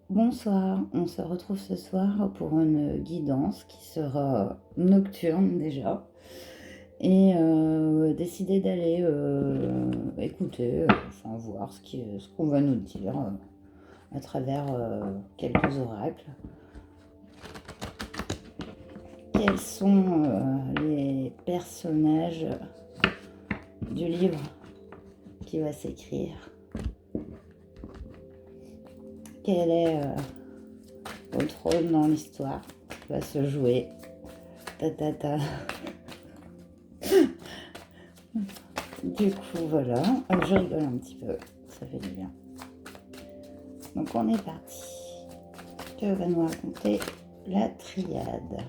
Bonsoir, on se retrouve ce soir pour une guidance qui sera nocturne déjà et décider d'aller écouter, enfin voir ce qu'on va nous dire à travers quelques oracles. Quels sont les personnages du livre qui va s'écrire? Quel est votre rôle dans l'histoire qui va se jouer? Ta ta ta. Du coup, voilà, je rigole un petit peu, ça fait du bien. Donc on est parti. Que va nous raconter la triade?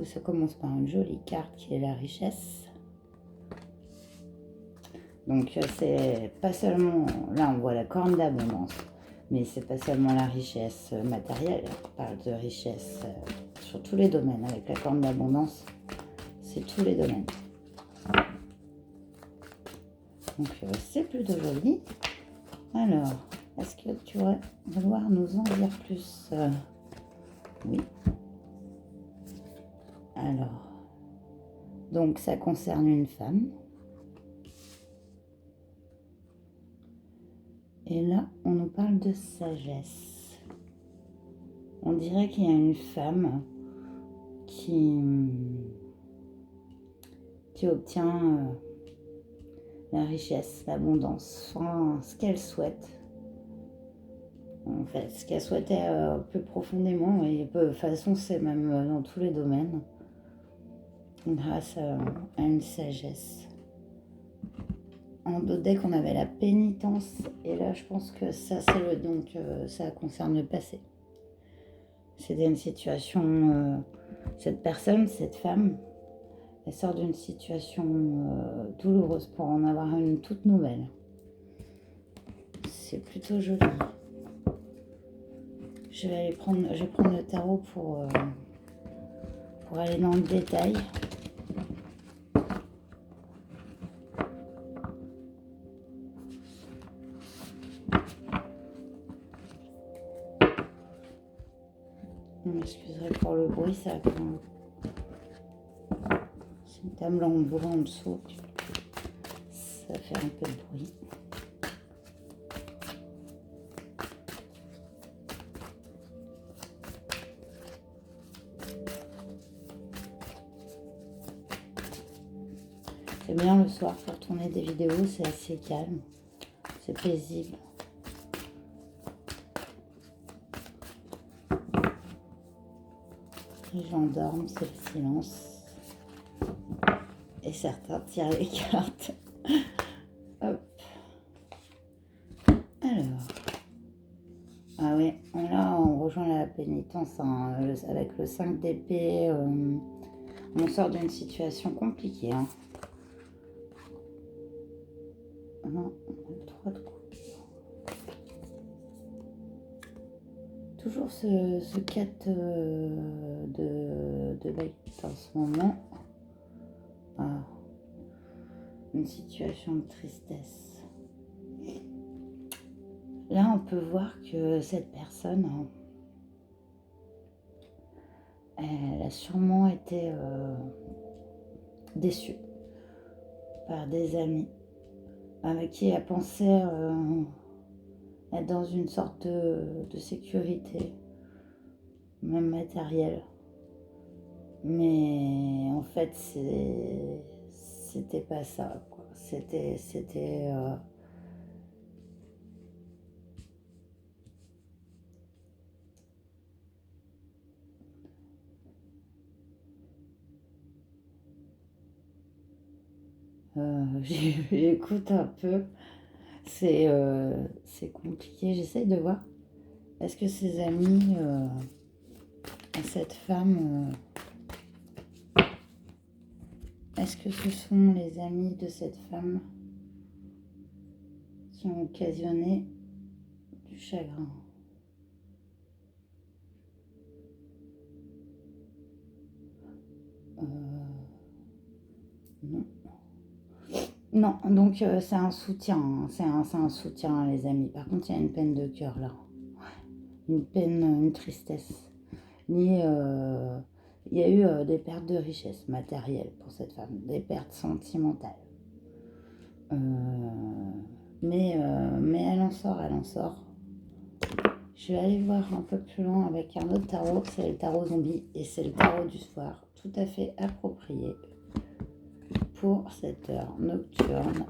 Ça commence par une jolie carte qui est la richesse. Donc c'est pas seulement, là on voit la corne d'abondance, mais c'est pas seulement la richesse matérielle, on parle de richesse sur tous les domaines. Avec la corne d'abondance, c'est tous les domaines. Donc c'est plutôt joli. Alors, est-ce que tu aurais vouloir nous en dire plus? Oui. Alors, donc ça concerne une femme. Et là, on nous parle de sagesse. On dirait qu'il y a une femme qui obtient la richesse, l'abondance, enfin, ce qu'elle souhaite. En fait, ce qu'elle souhaitait plus profondément, et de toute façon, c'est même dans tous les domaines, grâce à une sagesse. En d'autres decks, on avait la pénitence, et là, je pense que ça, ça concerne le passé. C'était une situation, cette personne, cette femme, elle sort d'une situation douloureuse pour en avoir une toute nouvelle. C'est plutôt joli. Je vais prendre le tarot pour aller dans le détail. Vous m'excuserez pour le bruit, c'est une table en bois en dessous. Ça fait un peu de bruit. C'est bien le soir pour tourner des vidéos, c'est assez calme, c'est paisible. Les gens dorment, c'est le silence. Et certains tirent les cartes. Hop. Alors. Ah oui, là on rejoint la pénitence hein, avec le 5 d'épée. On sort d'une situation compliquée. Hein. Non, le 3 de coupe. Toujours ce 4 de baguette en ce moment. Ah, une situation de tristesse. Là, on peut voir que cette personne, elle a sûrement été déçue par des amis avec qui elle pensait être dans une sorte de sécurité, même matérielle. Mais en fait, c'était pas ça, quoi. C'était j'écoute un peu. C'est compliqué. J'essaye de voir. Est-ce que ses amis, cette femme, est-ce que ce sont les amis de cette femme qui ont occasionné du chagrin? Non. Non, donc c'est un soutien, hein, c'est un soutien, les amis. Par contre, il y a une peine de cœur là. Une peine, une tristesse. Liée, il y a eu des pertes de richesse matérielle pour cette femme, des pertes sentimentales. Mais elle en sort, elle en sort. Je vais aller voir un peu plus loin avec un autre tarot, c'est le tarot zombie et c'est le tarot du soir, tout à fait approprié pour cette heure nocturne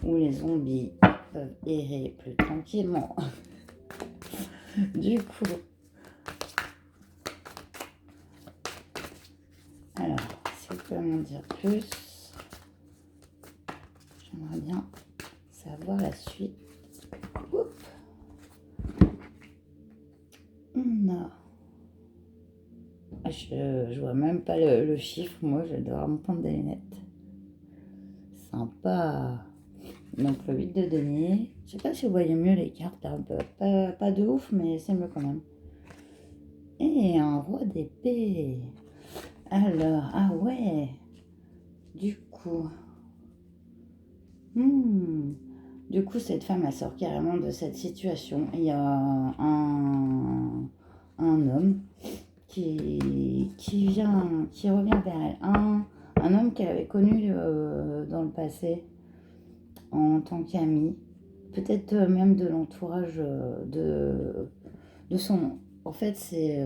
où les zombies peuvent errer plus tranquillement. Du coup, alors, si vous pouvez m'en dire plus, j'aimerais bien savoir la suite. Oups. Non. Je vois même pas le chiffre, moi je vais devoir me prendre des lunettes. Sympa. Donc le 8 de denier. Je sais pas si vous voyez mieux les cartes, un peu. Pas de ouf, mais c'est mieux quand même. Et un roi d'épée. Alors, ah ouais. Du coup. Du coup, cette femme, elle sort carrément de cette situation. Il y a un homme qui revient vers elle. Un homme qu'elle avait connu dans le passé en tant qu'ami. Peut-être même de l'entourage de son... En fait, c'est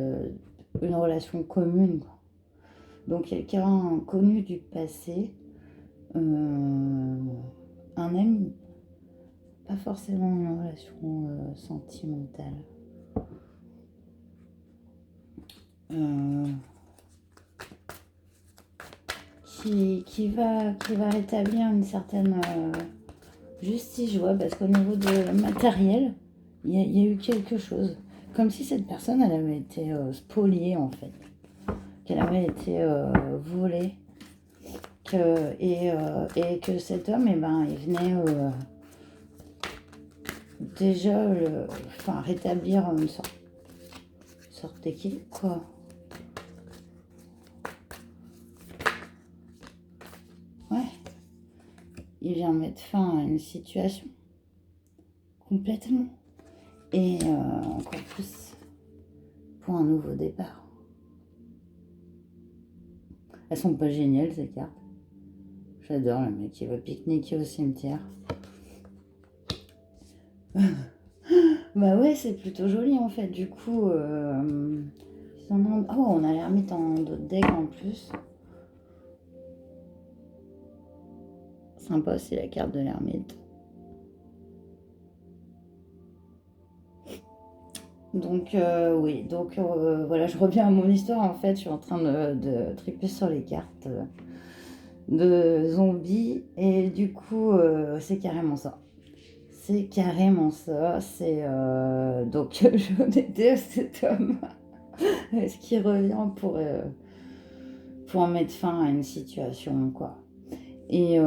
une relation commune, quoi. Donc, quelqu'un connu du passé, un ami, pas forcément une relation sentimentale. Euh, qui va rétablir une certaine justice, je vois, parce qu'au niveau de matériel, il y a eu quelque chose. Comme si cette personne, elle avait été spoliée, en fait. Qu'elle avait été volée. Et que cet homme, eh ben, il venait déjà enfin, rétablir une sorte d'équilibre, quoi. Ouais, il vient mettre fin à une situation, complètement. Et encore plus pour un nouveau départ. Elles sont pas géniales, ces cartes. J'adore le mec qui va pique-niquer au cimetière. Bah ouais, c'est plutôt joli en fait. Du coup, oh, on a l'ermite en d'autres decks en plus. Sympa aussi la carte de l'ermite. Donc oui, donc voilà, je reviens à mon histoire en fait. Je suis en train de triper sur les cartes de zombies et du coup, c'est carrément ça. C'est carrément ça. C'est donc je déteste cet homme. Est-ce qu'il revient pour mettre fin à une situation, quoi. Et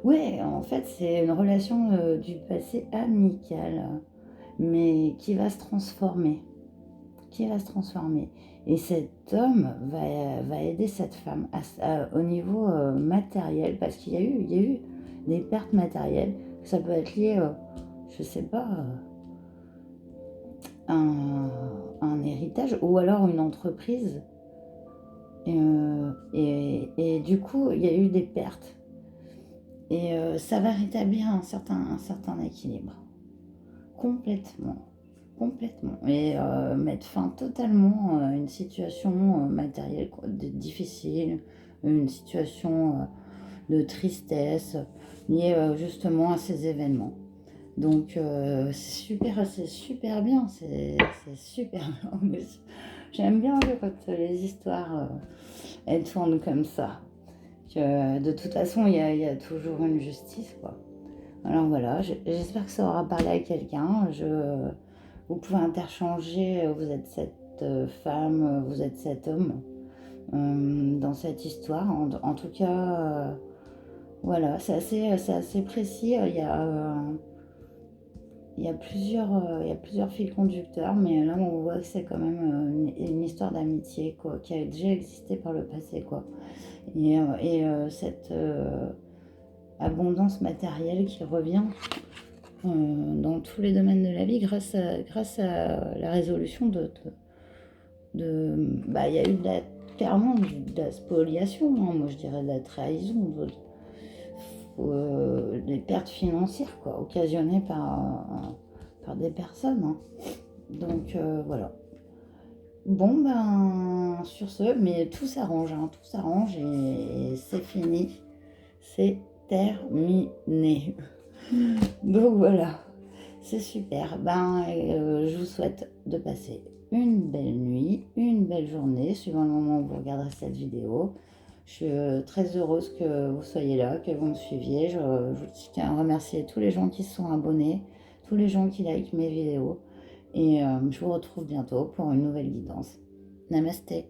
ouais, en fait, c'est une relation du passé amicale, mais qui va se transformer. Qui va se transformer. Et cet homme va aider cette femme au niveau matériel, parce qu'il y a eu des pertes matérielles. Ça peut être lié, je sais pas, un héritage ou alors une entreprise. Et du coup, il y a eu des pertes. Et ça va rétablir un certain équilibre. Complètement. Complètement. Et mettre fin totalement à une situation matérielle difficile, une situation de tristesse liée justement à ces événements. Donc c'est super bien, c'est super bien. Mais j'aime bien quand les histoires elles tournent comme ça. Que, de toute façon, il y a toujours une justice, quoi. Alors voilà, j'espère que ça aura parlé à quelqu'un. Vous pouvez interchanger, vous êtes cette femme, vous êtes cet homme dans cette histoire. En tout cas, voilà, c'est assez précis. Il y a plusieurs fils conducteurs, mais là on voit que c'est quand même une histoire d'amitié, quoi, qui a déjà existé par le passé, quoi. Cette abondance matérielle qui revient dans tous les domaines de la vie grâce à la résolution bah, il y a eu clairement de la spoliation, hein, moi je dirais de la trahison, des pertes financières quoi, occasionnées par des personnes. Hein. Donc voilà. Bon ben sur ce, mais tout s'arrange, hein, tout s'arrange et c'est fini, c'est terminé. Donc voilà, c'est super. Je vous souhaite de passer une belle nuit, une belle journée, suivant le moment où vous regarderez cette vidéo. Je suis très heureuse que vous soyez là, que vous me suiviez. Je tiens à remercier tous les gens qui se sont abonnés, tous les gens qui likent mes vidéos. Et je vous retrouve bientôt pour une nouvelle guidance. Namasté.